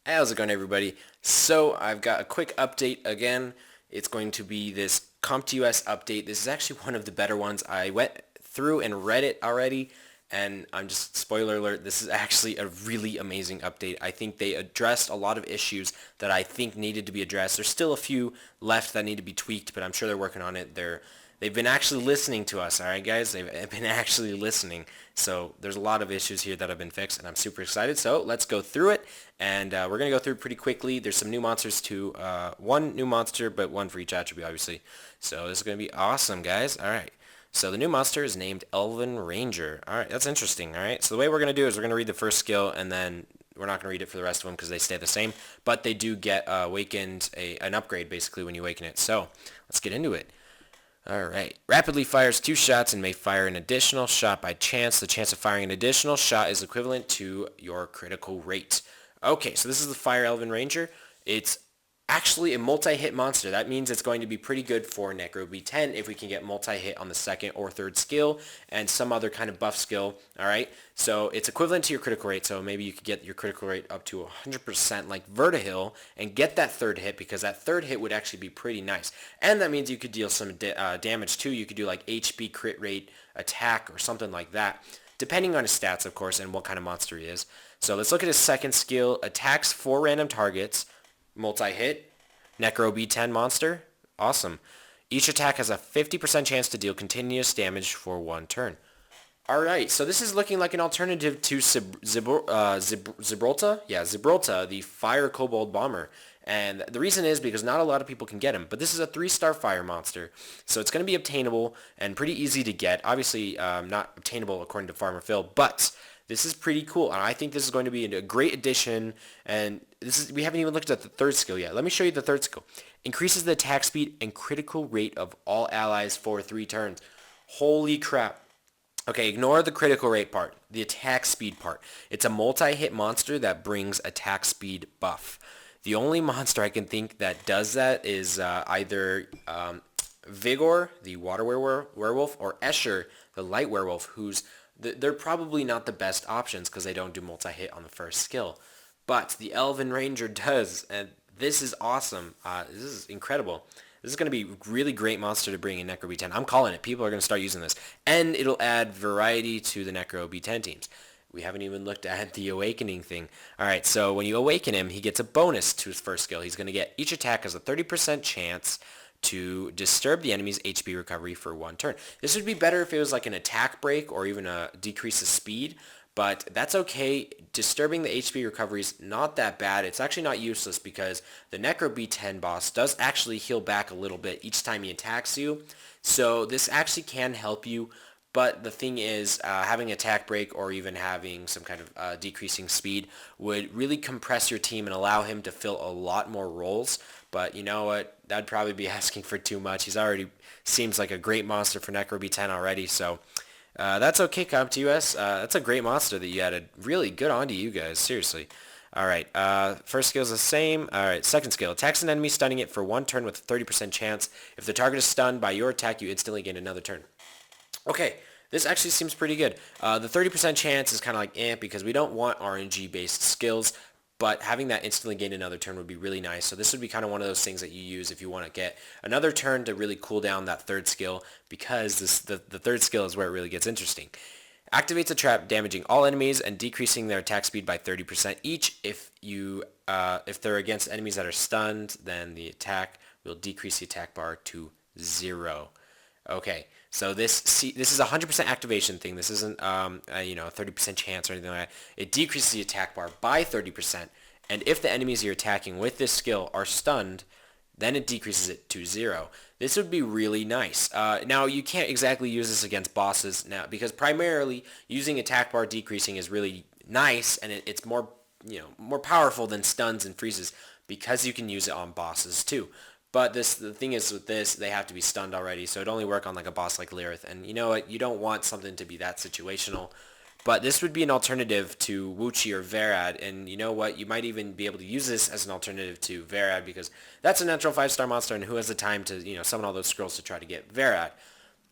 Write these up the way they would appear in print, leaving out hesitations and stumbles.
How's it going, everybody? So I've got a quick update again. It's going to be this CompTOS update. This is actually one of the better ones. I went through and read it already, and I'm just, spoiler alert, this is actually a really amazing update. I think they addressed a lot of issues that I think needed to be addressed. There's still a few left that need to be tweaked, but I'm sure they're working on it. They've been actually listening to us, all right, guys? They've been actually listening. So there's a lot of issues here that have been fixed, and I'm super excited. So let's go through it, and we're going to go through pretty quickly. There's some new monsters too. One new monster, but one for each attribute, obviously. So this is going to be awesome, guys. All right. So the new monster is named Elven Ranger. All right, that's interesting, all right? So the way we're going to do is we're going to read the first skill, and then we're not going to read it for the rest of them because they stay the same. But they do get awakened, an upgrade, basically, when you awaken it. So let's get into it. Alright. Rapidly fires 2 shots and may fire an additional shot by chance. The chance of firing an additional shot is equivalent to your critical rate. Okay, so this is the Fire Elven Ranger. It's actually a multi-hit monster. That means it's going to be pretty good for Necro B10 if we can get multi-hit on the second or third skill and some other kind of buff skill. Alright, so it's equivalent to your critical rate, so maybe you could get your critical rate up to 100% like Vertihil and get that third hit, because that third hit would actually be pretty nice. And that means you could deal some damage too. You could do like HP, crit rate, attack, or something like that, depending on his stats, of course, and what kind of monster he is. So let's look at his second skill. Attacks 4 random targets. Multi-hit, Necro B10 monster, awesome. Each attack has a 50% chance to deal continuous damage for 1 turn. Alright, so this is looking like an alternative to Gibraltar? Yeah, Gibraltar, the Fire Kobold Bomber. And the reason is because not a lot of people can get him, but this is a 3-star fire monster, so it's going to be obtainable and pretty easy to get. Obviously, not obtainable according to Farmer Phil, but this is pretty cool, and I think this is going to be a great addition. And we haven't even looked at the third skill yet. Let me show you the third skill. Increases the attack speed and critical rate of all allies for 3 turns. Holy crap. Okay, ignore the critical rate part, the attack speed part. It's a multi-hit monster that brings attack speed buff. The only monster I can think that does that is either Vigor, the water werewolf, or Escher, the light werewolf, they're probably not the best options because they don't do multi-hit on the first skill. But the Elven Ranger does, and this is awesome. This is incredible. This is going to be a really great monster to bring in Necro B10. I'm calling it. People are going to start using this. And it'll add variety to the Necro B10 teams. We haven't even looked at the awakening thing. Alright, so when you awaken him, he gets a bonus to his first skill. He's going to get each attack has a 30% chance to disturb the enemy's HP recovery for 1 turn. This would be better if it was like an attack break or even a decrease of speed, but that's okay. Disturbing the HP recovery is not that bad. It's actually not useless because the Necro B10 boss does actually heal back a little bit each time he attacks you, so this actually can help you. But the thing is, having attack break or even having some kind of decreasing speed would really compress your team and allow him to fill a lot more roles. But you know what? That'd probably be asking for too much. He's already seems like a great monster for Necro B10 already. So that's okay, CompTOS. That's a great monster that you added. Really good on to you guys. Seriously. Alright, first skill is the same. Alright, second skill. Attacks an enemy, stunning it for 1 turn with a 30% chance. If the target is stunned by your attack, you instantly gain another turn. Okay, this actually seems pretty good. The 30% chance is kind of like because we don't want RNG-based skills, but having that instantly gain another turn would be really nice. So this would be kind of one of those things that you use if you want to get another turn to really cool down that third skill, because the third skill is where it really gets interesting. Activates a trap, damaging all enemies and decreasing their attack speed by 30% each. If they're against enemies that are stunned, then the attack will decrease the attack bar to 0. Okay, so this is a 100% activation thing. This isn't a 30% chance or anything like that. It decreases the attack bar by 30%, and if the enemies you're attacking with this skill are stunned, then it decreases it to 0. This would be really nice. Now, you can't exactly use this against bosses now, because primarily using attack bar decreasing is really nice, and it's more powerful than stuns and freezes, because you can use it on bosses too. But the thing is with this, they have to be stunned already, so it'd only work on like a boss like Lirith. And you know what? You don't want something to be that situational. But this would be an alternative to Wuchi or Verad, and you know what? You might even be able to use this as an alternative to Verad, because that's a natural 5-star monster, and who has the time to summon all those scrolls to try to get Verad?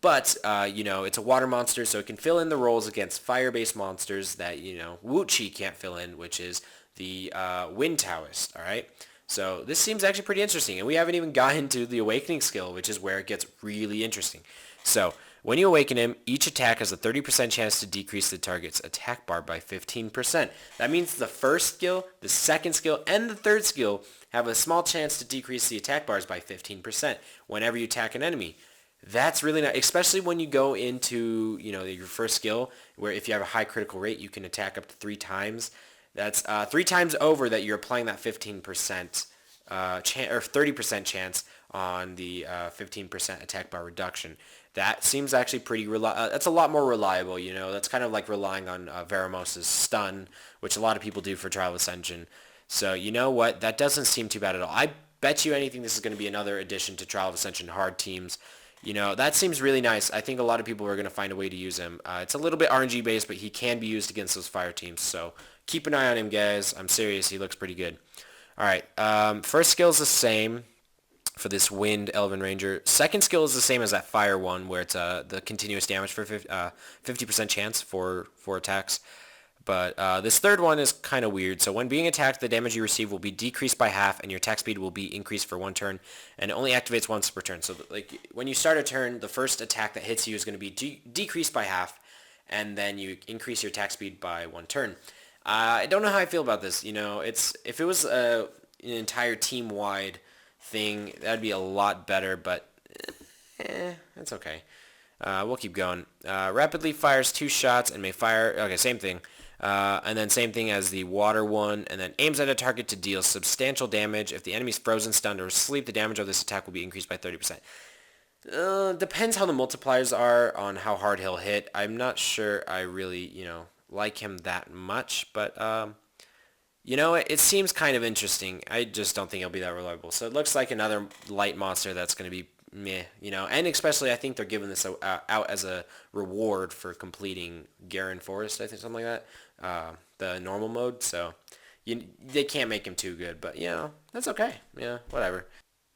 But, it's a water monster, so it can fill in the roles against fire-based monsters that, Wuchi can't fill in, which is the Wind Taoist, alright? So this seems actually pretty interesting, and we haven't even gotten to the Awakening skill, which is where it gets really interesting. So when you awaken him, each attack has a 30% chance to decrease the target's attack bar by 15%. That means the first skill, the second skill, and the third skill have a small chance to decrease the attack bars by 15% whenever you attack an enemy. That's really nice, especially when you go into, your first skill, where if you have a high critical rate, you can attack up to 3 times. That's 3 times over that you're applying that 15% or 30% chance on the 15% attack bar reduction. That seems actually pretty that's a lot more reliable, That's kind of like relying on Veramos's stun, which a lot of people do for Trial of Ascension. So you know what? That doesn't seem too bad at all. I bet you anything this is going to be another addition to Trial of Ascension hard teams. That seems really nice. I think a lot of people are going to find a way to use him. It's a little bit RNG based, but he can be used against those fire teams. So keep an eye on him, guys. I'm serious. He looks pretty good. All right. First skill is the same for this Wind Elven Ranger. Second skill is the same as that Fire one, where it's the continuous damage for 50% chance for attacks. But this third one is kind of weird. So when being attacked, the damage you receive will be decreased by half, and your attack speed will be increased for 1 turn, and it only activates once per turn. So like when you start a turn, the first attack that hits you is going to be decreased by half, and then you increase your attack speed by 1 turn. I don't know how I feel about this. If it was an entire team-wide thing, that'd be a lot better, but that's okay. We'll keep going. Rapidly fires 2 shots and may fire... Okay, same thing. And then same thing as the water one, and then aims at a target to deal substantial damage. If the enemy's frozen, stunned, or asleep, the damage of this attack will be increased by 30%. Depends how the multipliers are on how hard he'll hit. I'm not sure I really, like him that much, but, it seems kind of interesting. I just don't think he'll be that reliable. So it looks like another light monster that's going to be meh, and especially I think they're giving this out as a reward for completing Garen Forest, I think, something like that, the normal mode, so they can't make him too good, but, that's okay, whatever.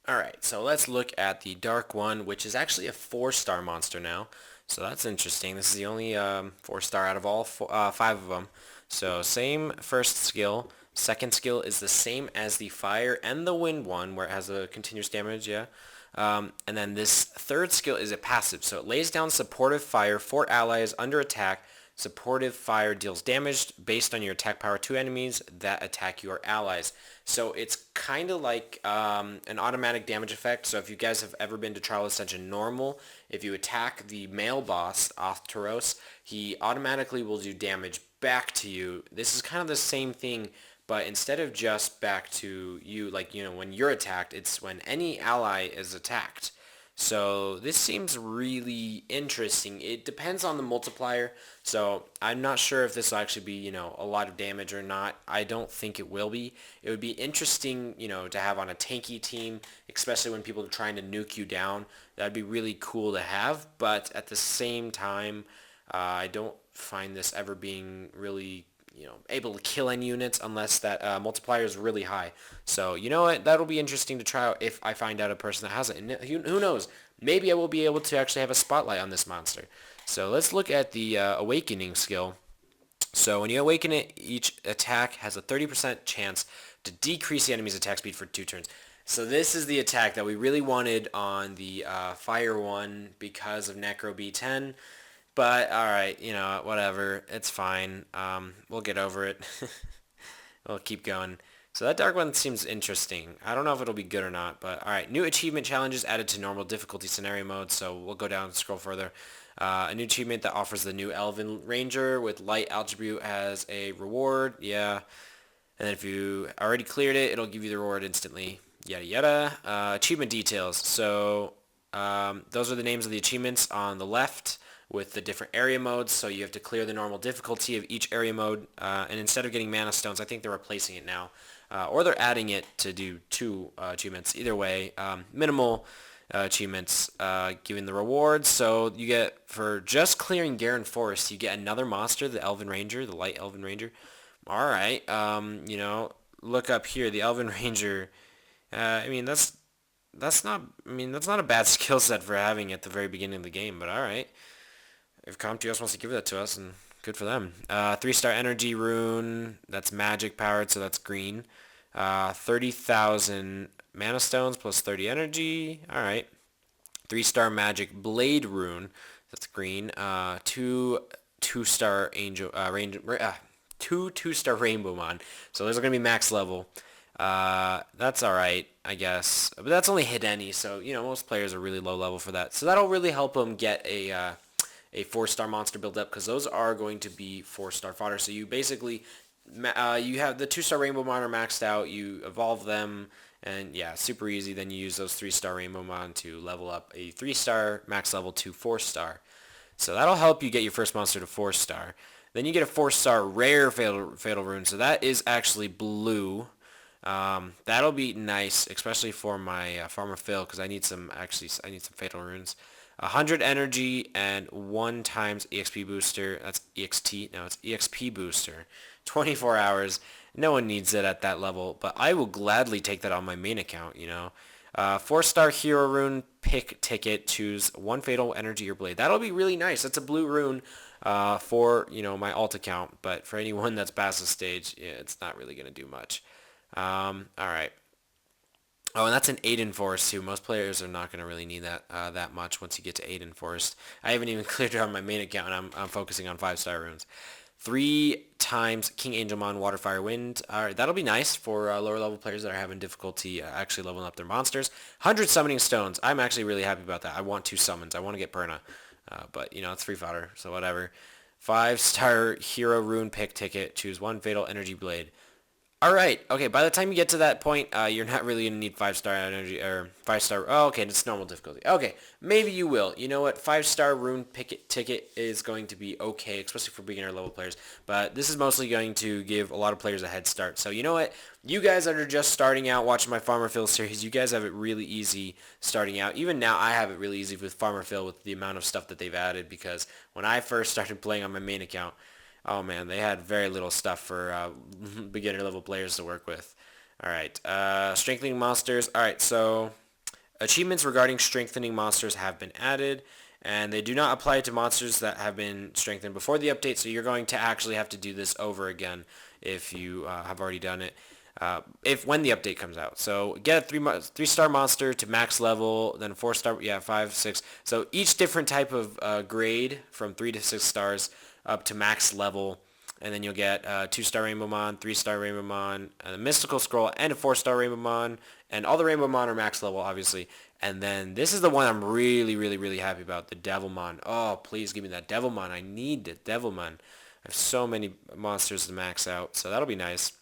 Alright, so let's look at the Dark One, which is actually a 4-star monster now, so that's interesting. This is the only 4-star out of all 5 of them, so same first skill. Second skill is the same as the Fire and the Wind one, where it has a continuous damage, and then this third skill is a passive, so it lays down supportive fire for allies under attack. Supportive fire deals damage based on your attack power to enemies that attack your allies. So it's kind of like an automatic damage effect. So if you guys have ever been to Trial of Ascension Normal, if you attack the male boss, Othtaros, he automatically will do damage back to you. This is kind of the same thing, but instead of just back to you, like, when you're attacked, it's when any ally is attacked. So this seems really interesting. It depends on the multiplier, so I'm not sure if this will actually be, a lot of damage or not. I don't think it will be. It would be interesting, to have on a tanky team, especially when people are trying to nuke you down. That'd be really cool to have, but at the same time, I don't find this ever being really able to kill any units unless that multiplier is really high. So, you know what? That'll be interesting to try out if I find out a person that has it. And who knows? Maybe I will be able to actually have a spotlight on this monster. So let's look at the Awakening skill. So when you awaken it, each attack has a 30% chance to decrease the enemy's attack speed for 2 turns. So this is the attack that we really wanted on the Fire one because of Necro B10. But, alright, whatever. It's fine. We'll get over it. We'll keep going. So that Dark One seems interesting. I don't know if it'll be good or not, but alright. New achievement challenges added to normal difficulty scenario mode, so we'll go down and scroll further. A new achievement that offers the new Elven Ranger with light attribute as a reward. Yeah. And then if you already cleared it, it'll give you the reward instantly. Yada yada. Achievement details. So, those are the names of the achievements on the left, with the different area modes, so you have to clear the normal difficulty of each area mode, and instead of getting mana stones, I think they're replacing it now, or they're adding it to do 2 achievements. Either way, minimal achievements giving the rewards, so you get, for just clearing Garen Forest, you get another monster, the Elven Ranger, the Light Elven Ranger. Alright, look up here, the Elven Ranger, that's not a bad skill set for having at the very beginning of the game, but alright. If CompTOS wants to give that to us, and Good for them. 3-star energy rune. That's magic powered, so that's green. 30,000 mana stones plus 30 energy. All right. 3-star magic blade rune. That's green. Two-star angel range. Two-star rainbow mon. So those are gonna be max level. That's all right, I guess. But that's only Hideni, so most players are really low level for that. So that'll really help them get a 4-star monster build up because those are going to be 4-star fodder. So you basically you have the 2-star rainbow mon are maxed out. You evolve them, and yeah, super easy. Then you use those 3-star rainbow mon to level up a 3-star max level to 4-star. So that'll help you get your first monster to 4-star. Then you get a 4-star rare fatal rune. So that is actually blue. That'll be nice, especially for my farmer Phil, because I need some fatal runes. 100 energy and 1 times EXP booster. That's EXT. No, it's EXP booster. 24 hours. No one needs it at that level, but I will gladly take that on my main account, 4-star hero rune, pick ticket, choose 1 fatal energy or blade. That'll be really nice. That's a blue rune for, my alt account, but for anyone that's past the stage, yeah, it's not really going to do much. All right. Oh, and that's an Aiden Forest too. Most players are not going to really need that much once you get to Aiden Forest. I haven't even cleared it on my main account, and I'm focusing on 5-star runes. 3 times King Angelmon Water Fire Wind. All right, that'll be nice for lower level players that are having difficulty actually leveling up their monsters. 100 Summoning Stones. I'm actually really happy about that. I want 2 summons. I want to get Perna, but it's free fodder, so whatever. 5-star Hero Rune pick ticket. Choose 1 Fatal Energy Blade. All right. Okay. By the time you get to that point, you're not really gonna need 5-star energy or 5-star. Oh, okay. It's normal difficulty. Okay. Maybe you will. You know what? 5-star rune ticket is going to be okay, especially for beginner level players. But this is mostly going to give a lot of players a head start. So you know what? You guys that are just starting out watching my Farmer Phil series, you guys have it really easy starting out. Even now, I have it really easy with Farmer Phil with the amount of stuff that they've added because when I first started playing on my main account, oh man, they had very little stuff for beginner level players to work with. All right, strengthening monsters. All right, so achievements regarding strengthening monsters have been added, and they do not apply to monsters that have been strengthened before the update, so you're going to actually have to do this over again if you have already done it. When the update comes out. So get a 3-star monster to max level, then 4-star, 5, 6. So each different type of grade from 3 to 6 stars up to max level, and then you'll get 2-star Rainbow Mon, 3-star Rainbow Mon, a Mystical Scroll, and a 4-star Rainbow Mon, and all the Rainbow Mon are max level, obviously. And then this is the one I'm really, really, really happy about, the Devilmon. Oh, please give me that Devilmon. I need the Devilmon. I have so many monsters to max out, so that'll be nice.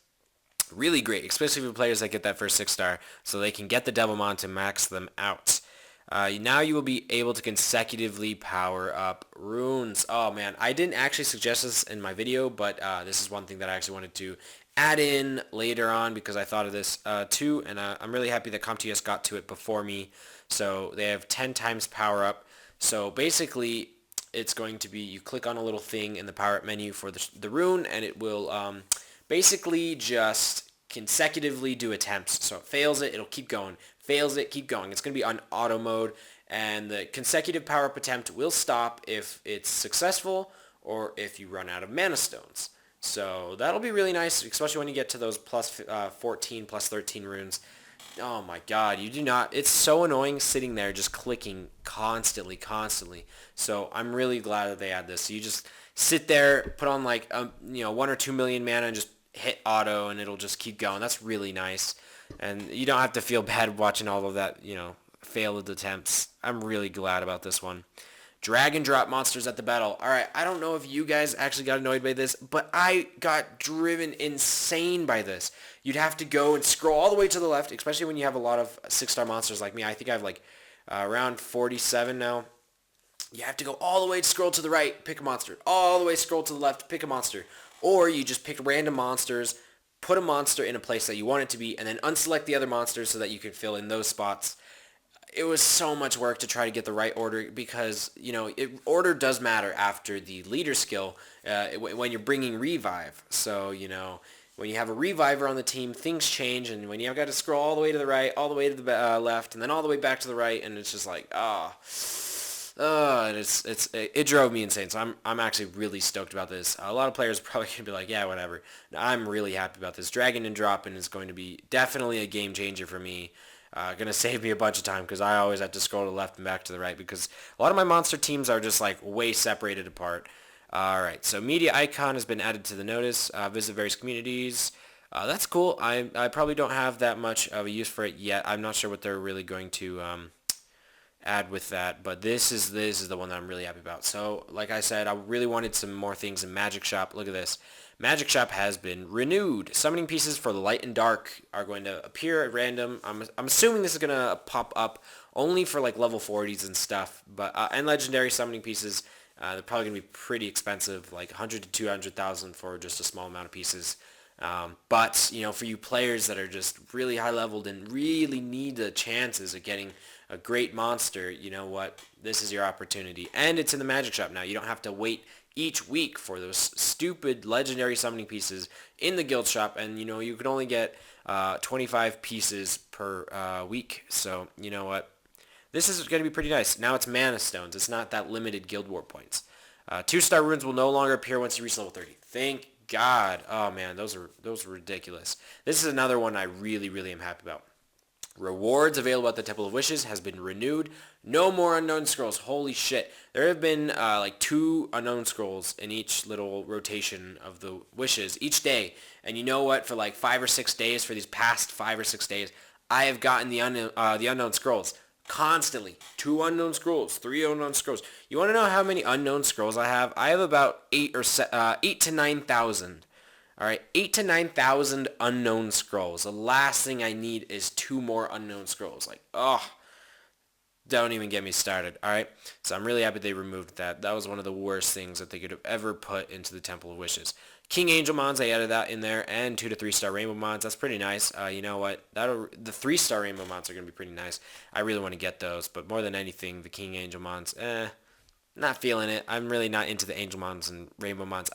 Really great, especially for players that get that first 6-star, so they can get the Devilmon to max them out. Now you will be able to consecutively power up runes. Oh man, I didn't actually suggest this in my video, but this is one thing that I actually wanted to add in later on because I thought of this too, and I'm really happy that CompTS got to it before me. So they have 10 times power up. So basically, it's going to be you click on a little thing in the power up menu for the rune, and it will basically just consecutively do attempts. So it fails it, it'll keep going. Fails it, keep going. It's going to be on auto mode, and the consecutive power-up attempt will stop if it's successful or if you run out of mana stones. So that'll be really nice, especially when you get to those plus 14, plus 13 runes. Oh my god, you do not... It's so annoying sitting there just clicking constantly. So I'm really glad that they add this. So you just sit there, put on like 1 or 2 million mana and just hit auto, and it'll just keep going. That's really nice. And you don't have to feel bad watching all of that, failed attempts. I'm really glad about this one. Drag and drop monsters at the battle. All right, I don't know if you guys actually got annoyed by this, but I got driven insane by this. You'd have to go and scroll all the way to the left, especially when you have a lot of 6-star monsters like me. I think I have like around 47 now. You have to go all the way to scroll to the right, pick a monster. All the way scroll to the left, pick a monster. Or you just pick random monsters, put a monster in a place that you want it to be, and then unselect the other monsters so that you can fill in those spots. It was so much work to try to get the right order because, order does matter after the leader skill when you're bringing revive. So, when you have a reviver on the team, things change, and when you've got to scroll all the way to the right, all the way to the left, and then all the way back to the right, and it's just like, And it drove me insane. So I'm actually really stoked about this. A lot of players are probably gonna be like, yeah, whatever. No, I'm really happy about this. Dragging and dropping is going to be definitely a game changer for me. Gonna save me a bunch of time because I always have to scroll to the left and back to the right because a lot of my monster teams are just like way separated apart. All right, so media icon has been added to the notice. Visit various communities. That's cool. I probably don't have that much of a use for it yet. I'm not sure what they're really going to add with that, but this is the one that I'm really happy about. So like I said, I really wanted some more things in Magic Shop. Look at this. Magic Shop has been renewed. Summoning pieces for the light and dark are going to appear at random. I'm assuming this is going to pop up only for like level 40s and stuff, but and legendary summoning pieces. They're probably going to be pretty expensive, like 100 to 200,000 for just a small amount of pieces. But, you know, for you players that are just really high leveled and really need the chances of getting a great monster, you know what? This is your opportunity. And it's in the Magic Shop now. You don't have to wait each week for those stupid legendary summoning pieces in the guild shop. And, you know, you can only get 25 pieces per week. So, you know what? This is going to be pretty nice. Now it's mana stones. It's not that limited guild war points. 2-star runes will no longer appear once you reach level 30. Thank God. Oh man, those are ridiculous. This is another one I really, really am happy about. Rewards available at the Temple of Wishes has been renewed. No more unknown scrolls. Holy shit. There have been like 2 unknown scrolls in each little rotation of the wishes each day. And you know what? For like 5 or 6 days, for these past 5 or 6 days, I have gotten the unknown scrolls. Constantly. 2 unknown scrolls, 3 unknown scrolls. You want to know how many unknown scrolls I have? I have about 8 to 9,000. All right, 8 to 9,000 unknown scrolls. The last thing I need is 2 more unknown scrolls. Like, oh, don't even get me started. All right, so I'm really happy they removed that. That was one of the worst things that they could have ever put into the Temple of Wishes. King Angel Mons, they added that in there, and 2 to 3-star Rainbow Mons. That's pretty nice. You know what? The 3-star Rainbow Mons are going to be pretty nice. I really want to get those, but more than anything, the King Angel Mons, not feeling it. I'm really not into the Angel Mons and Rainbow Mons.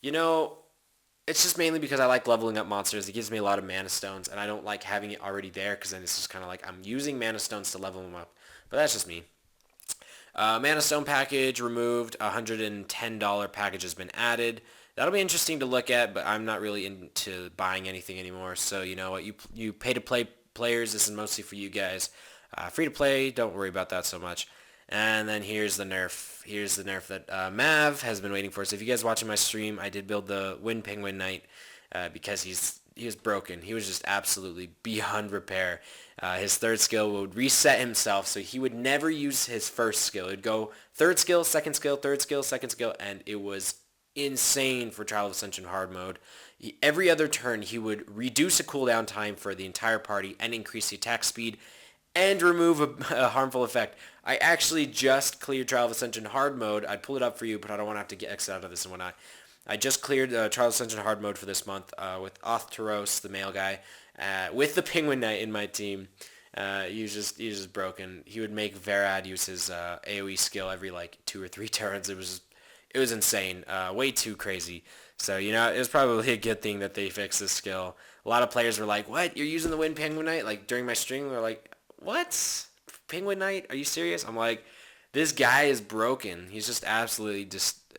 You know, it's just mainly because I like leveling up monsters. It gives me a lot of mana stones, and I don't like having it already there because then it's just kind of like I'm using mana stones to level them up. But that's just me. Mana Stone package removed. $110 package has been added. That'll be interesting to look at, but I'm not really into buying anything anymore. So you know what? You pay to play players. This is mostly for you guys. Free to play. Don't worry about that so much. And then here's the nerf. Here's the nerf that Mav has been waiting for. So if you guys watching my stream, I did build the Wind Penguin Knight because he was broken. He was just absolutely beyond repair. His 3rd skill would reset himself, so he would never use his 1st skill. It would go 3rd skill, 2nd skill, 3rd skill, 2nd skill, and it was insane for Trial of Ascension hard mode. Every other turn, he would reduce a cooldown time for the entire party and increase the attack speed and remove a harmful effect. I actually just cleared Trial of Ascension hard mode. I'd pull it up for you, but I don't want to have to get exit out of this and whatnot. I just cleared Trial of Ascension hard mode for this month with Othtaros, the male guy, with the Penguin Knight in my team. He was just broken. He would make Varad use his AoE skill every like 2 or 3 turns. It was insane. Way too crazy. So, you know, it was probably a good thing that they fixed this skill. A lot of players were like, what? You're using the Wind Penguin Knight? Like, during my stream, they're like, what? Penguin Knight? Are you serious? I'm like, this guy is broken. He's just absolutely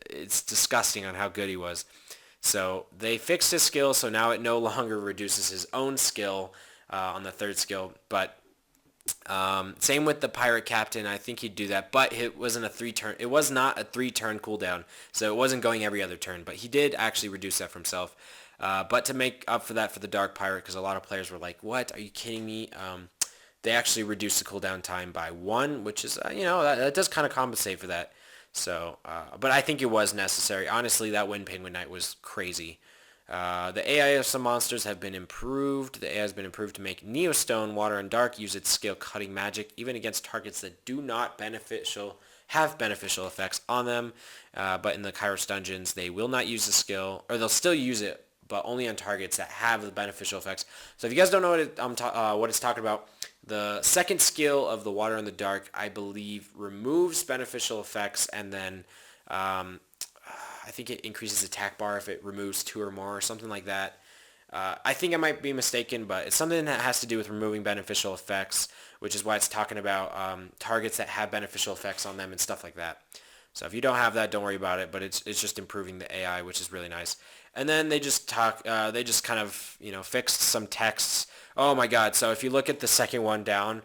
it's disgusting on how good he was. So they fixed his skill, so now it no longer reduces his own skill on the 3rd skill. But same with the Pirate Captain. I think he'd do that, but it wasn't a 3-turn. It was not a 3-turn cooldown, so it wasn't going every other turn. But he did actually reduce that for himself. But to make up for that for the Dark Pirate, because a lot of players were like, what? Are you kidding me? They actually reduced the cooldown time by 1, which is, you know, that does kind of compensate for that. So, but I think it was necessary. Honestly, that Wind Penguin Knight was crazy. The AI of some monsters have been improved. The AI has been improved to make Neostone, Water and Dark, use its skill Cutting Magic, even against targets that do not have beneficial effects on them. But in the Kairos dungeons, they will not use the skill, or they'll still use it, but only on targets that have the beneficial effects. So if you guys don't know what it's talking about, the 2nd skill of the Water and the Dark, I believe, removes beneficial effects, and then I think it increases attack bar if it removes 2 or more or something like that. I think I might be mistaken, but it's something that has to do with removing beneficial effects, which is why it's talking about targets that have beneficial effects on them and stuff like that. So if you don't have that, don't worry about it, but it's just improving the AI, which is really nice. And then they just kind of, fixed some texts. Oh my God. So if you look at the second one down,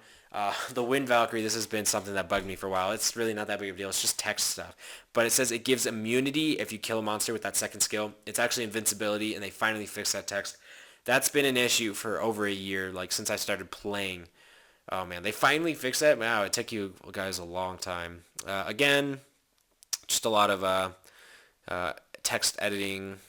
the Wind Valkyrie, this has been something that bugged me for a while. It's really not that big of a deal. It's just text stuff. But it says it gives immunity if you kill a monster with that second skill. It's actually invincibility, and they finally fixed that text. That's been an issue for over a year, like since I started playing. Oh man, they finally fixed that. Wow, it took you guys a long time. Again, just a lot of text editing.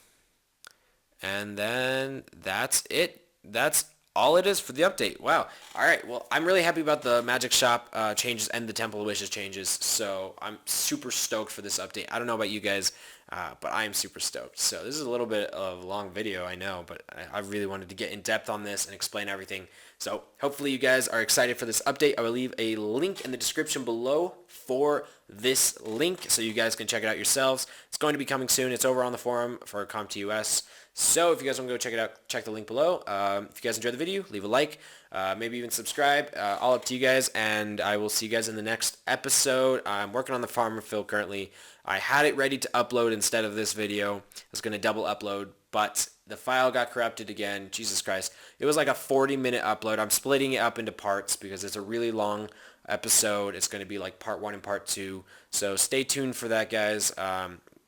And then that's it. That's all it is for the update. Wow. All right. Well, I'm really happy about the Magic Shop changes and the Temple of Wishes changes. So I'm super stoked for this update. I don't know about you guys, but I am super stoked. So this is a little bit of a long video, I know, but I really wanted to get in depth on this and explain everything. So hopefully you guys are excited for this update. I will leave a link in the description below for this link so you guys can check it out yourselves. It's going to be coming soon. It's over on the forum for CompTOS. So if you guys want to go check it out, check the link below. If you guys enjoyed the video, leave a like, maybe even subscribe. All up to you guys, and I will see you guys in the next episode. I'm working on the farmer fill currently. I had it ready to upload instead of this video. I was going to double upload, but the file got corrupted again. Jesus Christ. It was like a 40-minute upload. I'm splitting it up into parts because it's a really long episode. It's going to be like part 1 and part 2. So stay tuned for that, guys.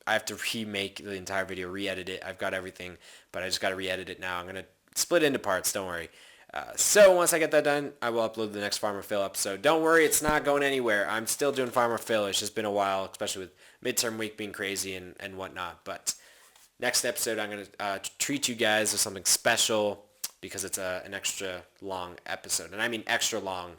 I have to remake the entire video, re-edit it. I've got everything, but I just got to re-edit it now. I'm going to split it into parts, don't worry. So once I get that done, I will upload the next Farmer Phil episode. Don't worry, it's not going anywhere. I'm still doing Farmer Phil. It's just been a while, especially with midterm week being crazy and whatnot. But next episode, I'm going to treat you guys with something special because it's an extra long episode. And I mean extra long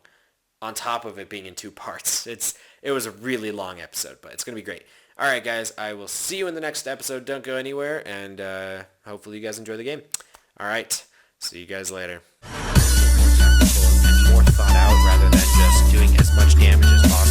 on top of it being in 2 parts. It was a really long episode, but it's going to be great. All right, guys, I will see you in the next episode. Don't go anywhere, and hopefully you guys enjoy the game. All right, see you guys later. More technical and more thought out rather than just doing as much damage as possible.